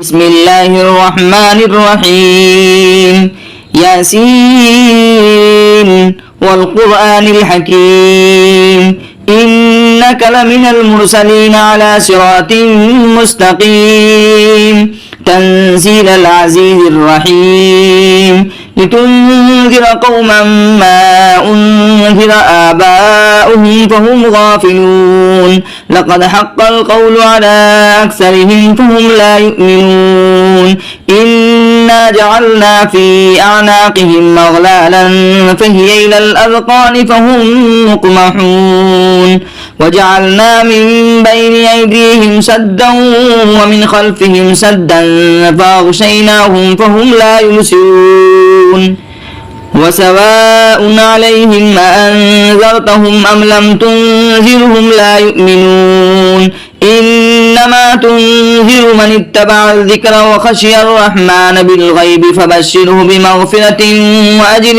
بسم الله الرحمن الرحيم ياسين والقرآن الحكيم إنك لمن المرسلين على صراط مستقيم تنزيل العزيز الرحيم لتنذر قوما ما أنذر آباؤهم فهم غافلون لقد حق القول على أكثرهم فهم لا يؤمنون إنا جعلنا في أعناقهم أغلالا فهي إلى الأذقان فهم مقمحون وجعلنا من بين أيديهم سدا ومن خلفهم سدا فأغشيناهم فهم لا يبصرون وسواء عليهم أأنذرتهم أم لم تنذرهم لا يؤمنون إنما تنذر من اتبع الذكر وخشي الرحمن بالغيب فبشره بمغفرة وأجر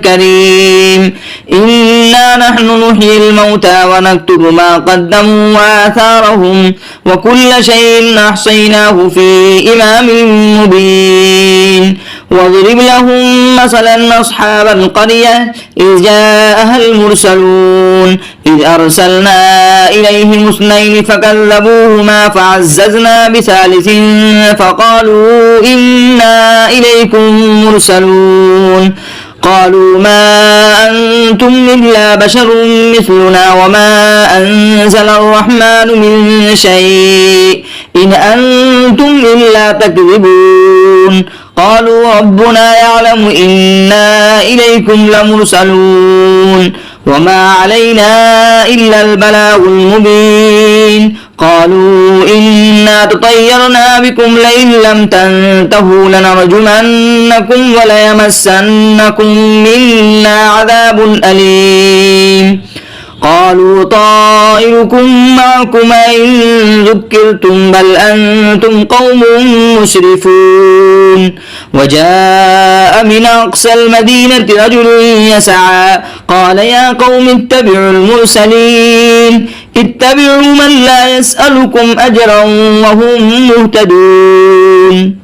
كريم إنا نحن نحيي الموتى ونكتب ما قدموا وآثارهم وكل شيء أحصيناه في إمام مبين واضرب لهم مثلا أصحاب القرية إذ جاءها المرسلون إذ أرسلنا إليهم اثنين فكذبوهما فعززنا بثالث فقالوا إنا إليكم مرسلون قالوا ما أنتم إلا بشر مثلنا وما أنزل الرحمن من شيء إن أنتم إلا تكذبون قالوا ربنا يعلم إنا إليكم لمرسلون وما علينا إلا البلاغ المبين قالوا إنا تطيرنا بكم لئن لم تنتهوا لنرجمنكم وليمسنكم منا عذاب أليم قالوا طائركم معكم إن ذكرتم بل أنتم قوم مسرفون وجاء من أقصى المدينة رجل يسعى قال يا قوم اتبعوا المرسلين اتبعوا من لا يسألكم أجرا وهم مهتدون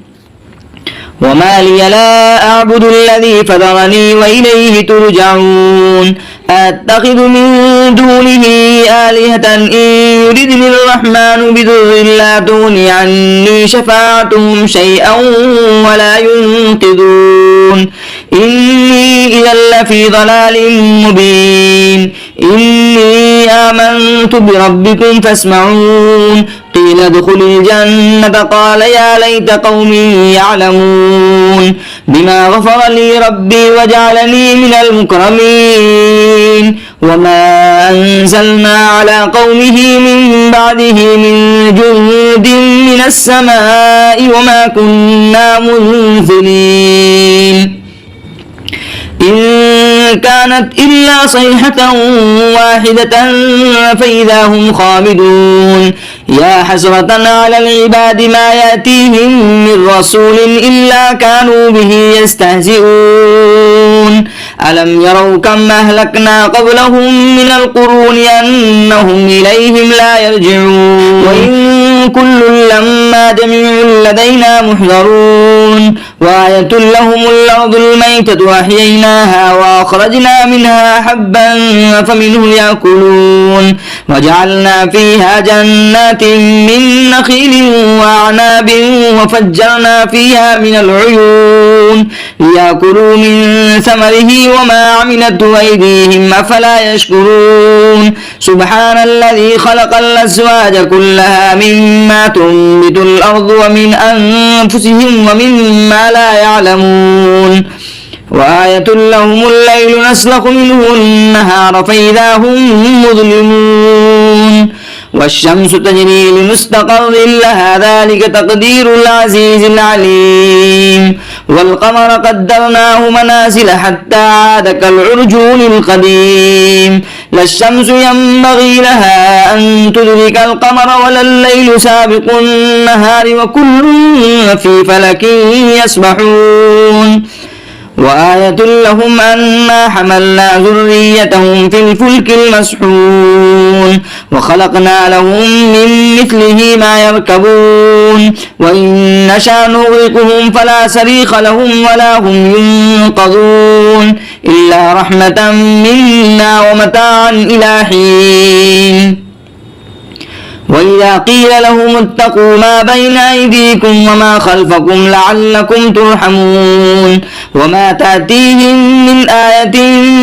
وما لي لا أعبد الذي فطرني وإليه ترجعون أتخذ من دونه آلهة إن يردني الرحمن بضر لا تغني عني شفاعتهم شيئا ولا ينقذون إني إذا لفي ضلال مبين إني آمنت بربكم فاسمعون قيل ادخل الجنة قال يا ليت قومي يعلمون بما غفر لي ربي وجعلني من المكرمين وما أنزلنا على قومه من بعده من جند من السماء وما كنا منزلين إن كانت إلا صيحة واحدة فإذا هم خامدون يا حسرة على العباد ما يأتيهم من رسول إلا كانوا به يستهزئون ألم يروا كم أهلكنا قبلهم من القرون أنهم إليهم لا يرجعون وإن كل لما جميع لدينا محضرون وآية لهم الأرض الميتة أحييناها وأخرجنا منها حبا فمنه يأكلون وجعلنا فيها جنات من نخيل وأعناب وفجرنا فيها من العيون ليأكلوا من ثمره وما عملته أيديهم أفلا يشكرون سبحان الذي خلق الأزواج كلها مما تنبت الأرض ومن أنفسهم ومما لا يعلمون وآية لهم الليل نسلخ منه النهار فإذا هم مظلمون والشمس تجري لمستقر لها ذلك تقدير العزيز العليم والقمر قدرناه منازل حتى عاد كالعرجون القديم لا الشمس ينبغي لها أن تدرك القمر ولا الليل سابق النهار وكل في فلك يسبحون وآية لهم أنا حملنا ذريتهم في الفلك المسحون وخلقنا لهم من مثله ما يركبون وإن نشأ نغرقهم فلا صريخ لهم ولا هم ينقذون إلا رحمة منا ومتاعا إلى حين. وإذا قيل لهم اتقوا ما بين أيديكم وما خلفكم لعلكم ترحمون وما تأتيهم من آية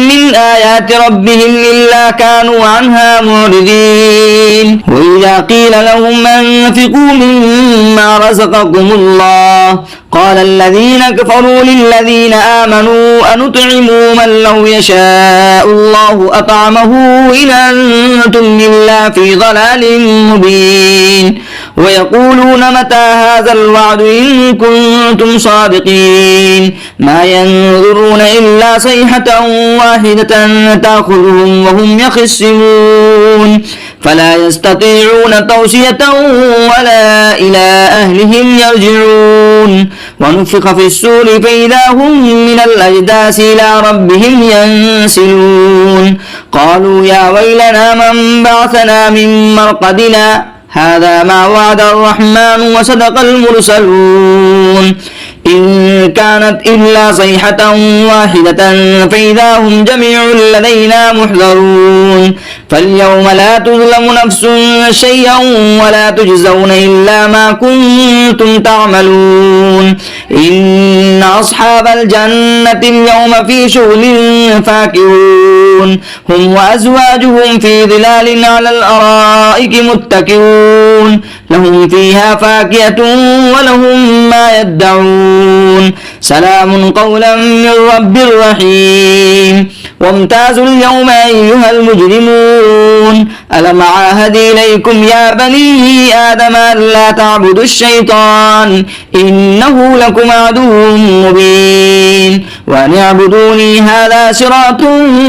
من آيات ربهم إلا كانوا عنها معرضين. وإذا قيل لهم أنفقوا مما رزقكم الله قال الذين كفروا للذين آمنوا أنطعم من لو يشاء الله أطعمه إن أنتم إلا في ضلال مبين. ويقولون متى هذا الوعد إن كنتم صادقين ما ينظرون إلا صيحة واحدة تأخذهم وهم يخصمون فلا يستطيعون توصية ولا إلى أهلهم يرجعون. ونفخ في السور فإذا هم من الأجداث إلى ربهم ينسلون قالوا يا ويلنا من بعثنا من مرقدنا هذا ما وعد الرحمن وصدق المرسلون إن كانت إلا صيحة واحدة فإذا هم جميع لدينا محضرون. فاليوم لا تظلم نفس شيئا ولا تجزون إلا ما كنتم تعملون. إن أصحاب الجنة اليوم في شغل فاكهون هم وأزواجهم في ظلال على الأرائك متكئون لهم فيها فاكهة ولهم ما يدعون سلام قولا من رب رحيم. وامتازوا اليوم أيها المجرمون ألم عاهد إليكم يا بني آدم ألا تعبدوا الشيطان إنه لكم عدو مبين وأن اعبدوني هذا صراط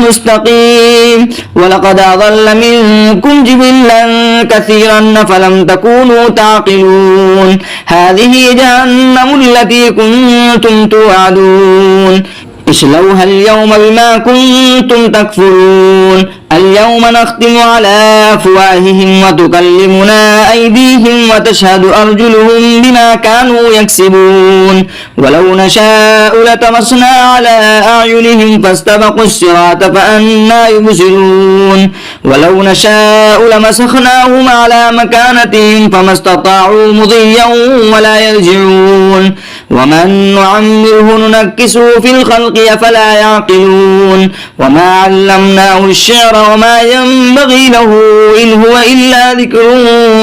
مستقيم. ولقد أضل منكم جبلا كثيرا فلم تكونوا تعقلون هذه جهنم التي كنتم توعدون اصلوها اليوم بما كنتم تكفرون. اليوم نختم على أفواههم وتكلمنا أيديهم وتشهد أرجلهم بما كانوا يكسبون. ولو نشاء لطمسنا على أعينهم فاستبقوا الصراط فأنى يبصرون. ولو نشاء لمسخناهم على مكانتهم فما استطاعوا مضيا ولا يرجعون. ومن نعمره ننكسه في الخلق أفلا يعقلون. وما علمناه الشعر وما ينبغي له إن هو إلا ذكر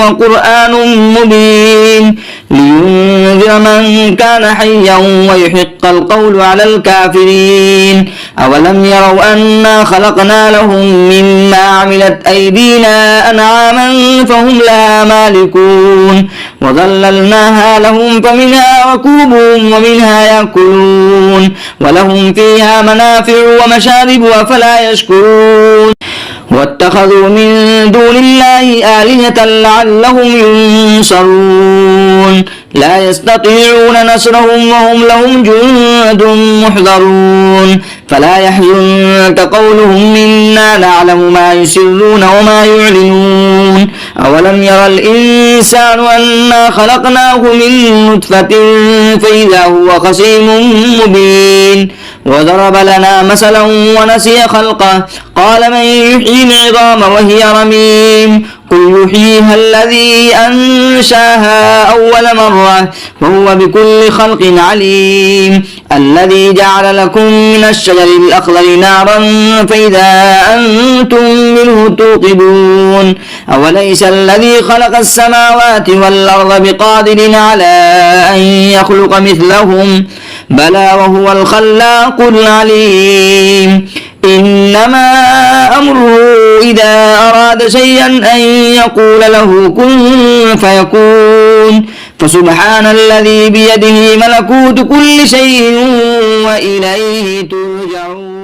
وقرآن مبين لينذر من كان حيا ويحق القول على الكافرين. أولم يروا أنا خلقنا لهم مما عملت أيدينا أنعاما فهم لها مالكون وظللناها لهم فمنها ركوبهم ومنها يأكلون ولهم فيها منافع ومشارب أفلا يشكرون. واتخذوا من دون الله آلهة لعلهم ينصرون لا يستطيعون نصرهم وهم لهم جند محضرون. فلا يحزنك قولهم إنا نعلم ما يسرون وما يعلنون. أولم ير الإنسان أنا خلقناه من نطفة فإذا هو خصيم مبين. وضرب لنا مثلا ونسي خلقه قال من يحيي العظام وهي رميم قل يحييها الذي أنشاها أول مرة وهو بكل خلق عليم. الذي جعل لكم من الشجر الأخضر نارا فإذا أنتم منه توقدون. أوليس الذي خلق السماوات والأرض بقادر على أن يخلق مثلهم بلى وهو الخلاق العليم. إنما أمره إذا أراد شيئا أن يقول له كن فيكون. فسبحان الذي بيده ملكوت كل شيء وإليه ترجعون.